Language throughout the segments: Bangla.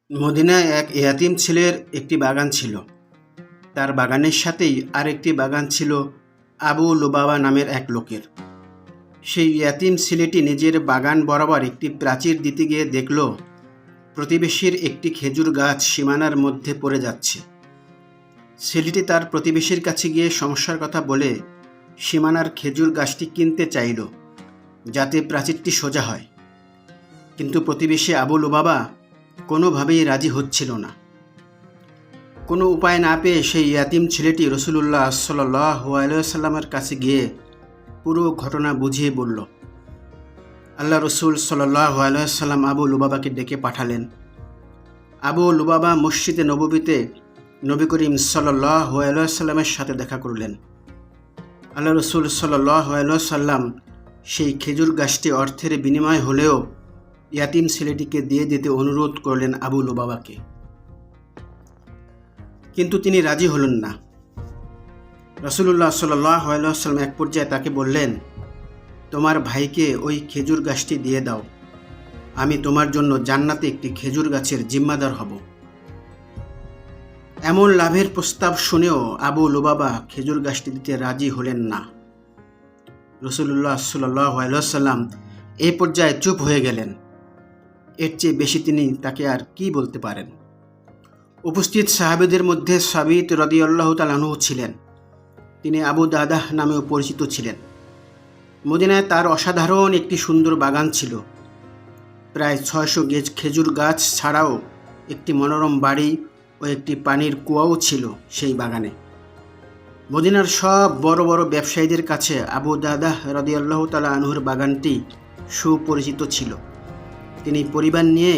মদিনায় এক ইয়াতীম ছেলের একটি বাগান ছিল। তার বাগানের সাথেই আরেকটি বাগান ছিল আবু লুবাবা নামের এক লোকের। সেই ইয়াতীম ছেলেটি নিজের বাগান বরাবর একটি প্রাচীর দিতে গিয়ে দেখল প্রতিবেশীর একটি খেজুর গাছ সীমানার মধ্যে পড়ে যাচ্ছে। ছেলেটি তার প্রতিবেশীর কাছে গিয়ে সমস্যার কথা বলে সীমানার খেজুর গাছটি কিনতে চাইল, যাতে প্রাচীরটি সোজা হয়। কিন্তু প্রতিবেশী আবু লুবাবা কোনোভাবেই রাজি হচ্ছিল না। কোনো উপায় না পেয়ে সেই ইয়াতীম ছেলেটি রাসূলুল্লাহ সাল্লাল্লাহু আলাইহি ওয়াসাল্লামের কাছে গিয়ে পুরো ঘটনা বুঝিয়ে বলল। আল্লাহ রসুল সাল্লাল্লাহু আলাইহি ওয়াসাল্লাম আবু লুবাবাকে ডেকে পাঠালেন। আবু লুবাবা মসজিদে নববীতে নবী করিম সাল্লাল্লাহু আলাইহি ওয়াসাল্লামের সাথে দেখা করলেন। আল্লাহ রসুল সাল্লাল্লাহু আলাইহি ওয়াসাল্লাম সেই খেজুর গাছটি অর্থের বিনিময় হলেও ইয়াতীম ছেলেটিকে দিয়ে দিতে অনুরোধ করলেন আবু লুবাবাকে, কিন্তু তিনি রাজি হলেন না। রাসূলুল্লাহ সাল্লাল্লাহু আলাইহি ওয়াসাল্লাম এক পর্যায়ে তাকে বললেন, তোমার ভাইকে ওই খেজুর গাছটি দিয়ে দাও, আমি তোমার জন্য জান্নাতে একটি খেজুর গাছের জিম্মাদার হব। এমন লাভের প্রস্তাব শুনেও আবু লুবাবা খেজুর গাছটি দিতে রাজি হলেন না। রাসূলুল্লাহ সাল্লাল্লাহু আলাইহি ওয়াসাল্লাম এই পর্যায়ে চুপ হয়ে গেলেন। এর চেয়ে বেশি তিনি তাকে আর কি বলতে পারেন। উপস্থিত সাহাবীদের মধ্যে সাবিত রাদিয়াল্লাহু তাআলা আনহু ছিলেন। তিনি আবু দাদাহ নামেও পরিচিত ছিলেন। মদিনায় তার অসাধারণ একটি সুন্দর বাগান ছিল। প্রায় 600 গেজ খেজুর গাছ ছাড়াও একটি মনোরম বাড়ি ও একটি পানির কুয়াও ছিল সেই বাগানে। মদিনার সব বড় বড় ব্যবসায়ীদের কাছে আবু দাদাহ রাদিয়াল্লাহু তাআলা আনহুর বাগানটি সুপরিচিত ছিল। তিনি পরিবার নিয়ে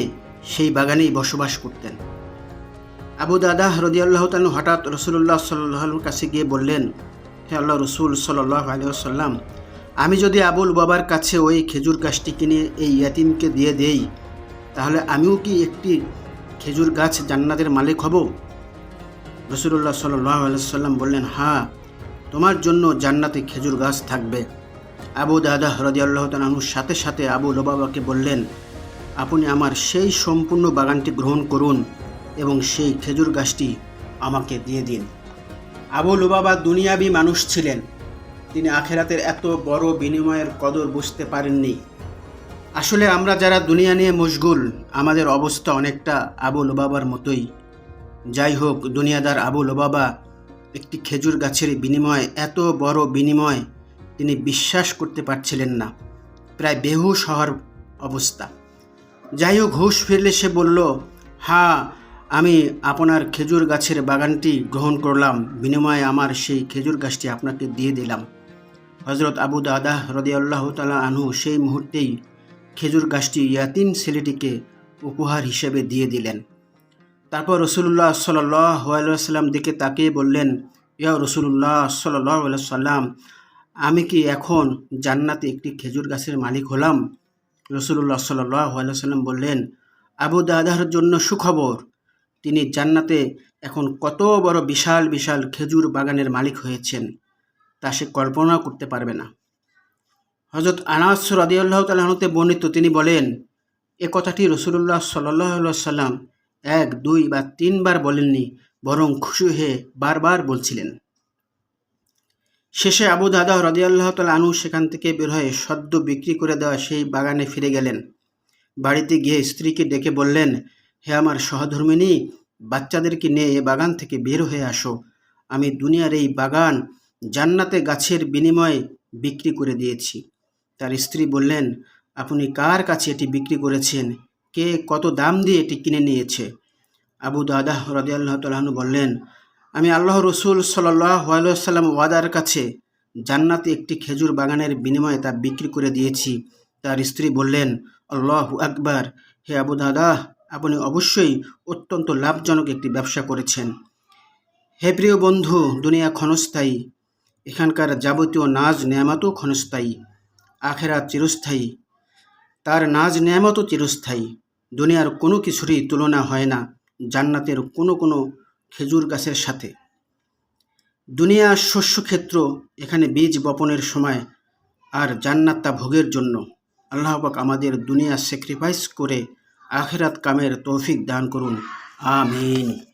সেই বাগানেই বসবাস করতেন। আবু দাদাহ রাদিয়াল্লাহু তাআলা হঠাৎ রাসূলুল্লাহ সাল্লাল্লাহু আলাইহি ওয়াসাল্লামের কাছে গিয়ে বললেন, হে আল্লাহ রসুল সাল্লাল্লাহু আলাইহি ওয়াসাল্লাম, আমি যদি আবু লুবাবার কাছে ওই খেজুর গাছটি কিনে এই ইয়াতীমকে দিয়ে দেই, তাহলে আমিও কি একটি খেজুর গাছ জান্নাতের মালিক হব? রাসূলুল্লাহ সাল্লাল্লাহু আলাইহি ওয়াসাল্লাম বললেন, হ্যাঁ, তোমার জন্য জান্নাতে খেজুর গাছ থাকবে। আবু দাদাহ রাদিয়াল্লাহু তাআলা আনহুর সাথে সাথে আবু লুবাবাকে বললেন, আপনি আমার সেই সম্পূর্ণ বাগানটি গ্রহণ করুন এবং সেই খেজুর গাছটি আমাকে দিয়ে দিন। আবু লুবাবা দুনিয়াবী মানুষ ছিলেন। তিনি আখেরাতের এত বড় বিনিময়ের কদর বুঝতে পারেননি। আসলে আমরা যারা দুনিয়া নিয়ে মশগুল, আমাদের অবস্থা অনেকটা আবু লুবাবার মতোই। যাই হোক, দুনিয়াদার আবু লুবাবা একটি খেজুর গাছের বিনিময়ে এত বড় বিনিময় তিনি বিশ্বাস করতে পারছিলেন না। প্রায় বেহুশ হওয়ার অবস্থা। যাই হোক, হুঁশ ফিরলে সে বলল, হ্যাঁ, আমি আপনার খেজুর গাছের বাগানটি গ্রহণ করলাম, বিনিময়ে আমার সেই খেজুর গাছটি আপনাকে দিয়ে দিলাম। হযরত আবু দাদাহ রাদিয়াল্লাহু তাআলা আনহু সেই মুহূর্তেই খেজুর গাছটি ইয়াতীম ছেলেটিকে উপহার হিসেবে দিয়ে দিলেন। তারপর রাসূলুল্লাহ সাল্লাল্লাহু আলাইহি ওয়াসাল্লাম দিকে তাকিয়ে বললেন, ইয়া রাসূলুল্লাহ সাল্লাল্লাহু আলাইহি ওয়াসাল্লাম, আমি কি এখন জান্নাতে একটি খেজুর গাছের মালিক হলাম? রাসূলুল্লাহ সাল্লাল্লাহু আলাইহি ওয়াসাল্লাম বললেন, আবু দাদাহর জন্য সুখবর, তিনি জান্নাতে এখন কত বড় বিশাল বিশাল খেজুর বাগানের মালিক হয়েছেন তা সে কল্পনা করতে পারবে না। হযরত আনাস রাদিয়াল্লাহু তাআলা আনহু বর্ণিত, তিনি বলেন, এ কথাটি রাসূলুল্লাহ সাল্লাল্লাহু আলাইহি ওয়াসাল্লাম 1, 2 বা 3 বার বলেননি, বরং খুশি হয়ে বারবার বলছিলেন। শেষে আবু দাদাহ রাদিয়াল্লাহু তাআলা আনহু সেখান থেকে বের হয়ে সদ্য বিক্রি করে দেওয়া সেই বাগানে ফিরে গেলেন। বাড়িতে গিয়ে স্ত্রীকে ডেকে বললেন, হে আমার সহধর্মিণী, বাচ্চাদেরকে নিয়ে এ বাগান থেকে বের হয়ে আসো। আমি দুনিয়ার এই বাগান জান্নাতে গাছের বিনিময়ে বিক্রি করে দিয়েছি। তার স্ত্রী বললেন, আপনি কার কাছে এটি বিক্রি করেছেন? কে কত দাম দিয়ে এটি কিনে নিয়েছে? আবু দাদাহ রাদিয়াল্লাহু তাআলা আনহু বললেন, আমি আল্লাহ রসুল সাল্লাল্লাহু আলাইহি ওয়াসাল্লাম ওয়াদার কাছে জান্নাতে একটি খেজুর বাগানের বিনিময়ে তা বিক্রি করে দিয়েছি। তার স্ত্রী বললেন, আল্লাহু আকবার, হে আবু দাদাহ, আপনি অবশ্যই অত্যন্ত লাভজনক একটি ব্যবসা করেছেন। হে প্রিয় বন্ধু, দুনিয়া ক্ষণস্থায়ী, এখানকার যাবতীয় নাজ নেয়ামতও ক্ষণস্থায়ী। আখেরাত চিরস্থায়ী, তার নাজ নেয়ামতও চিরস্থায়ী। দুনিয়ার কোনো কিছুরই তুলনা হয় না জান্নাতের কোনো খেজুর গাছের সাথে। দুনিয়া শস্যক্ষেত্র, এখানে বীজ বপনের সময়, আর জান্নাত তা ভোগের জন্য। আল্লাহ পাক আমাদের দুনিয়া স্যাক্রিফাইস করে আখিরাত কামের তৌফিক দান করুন। আমিন।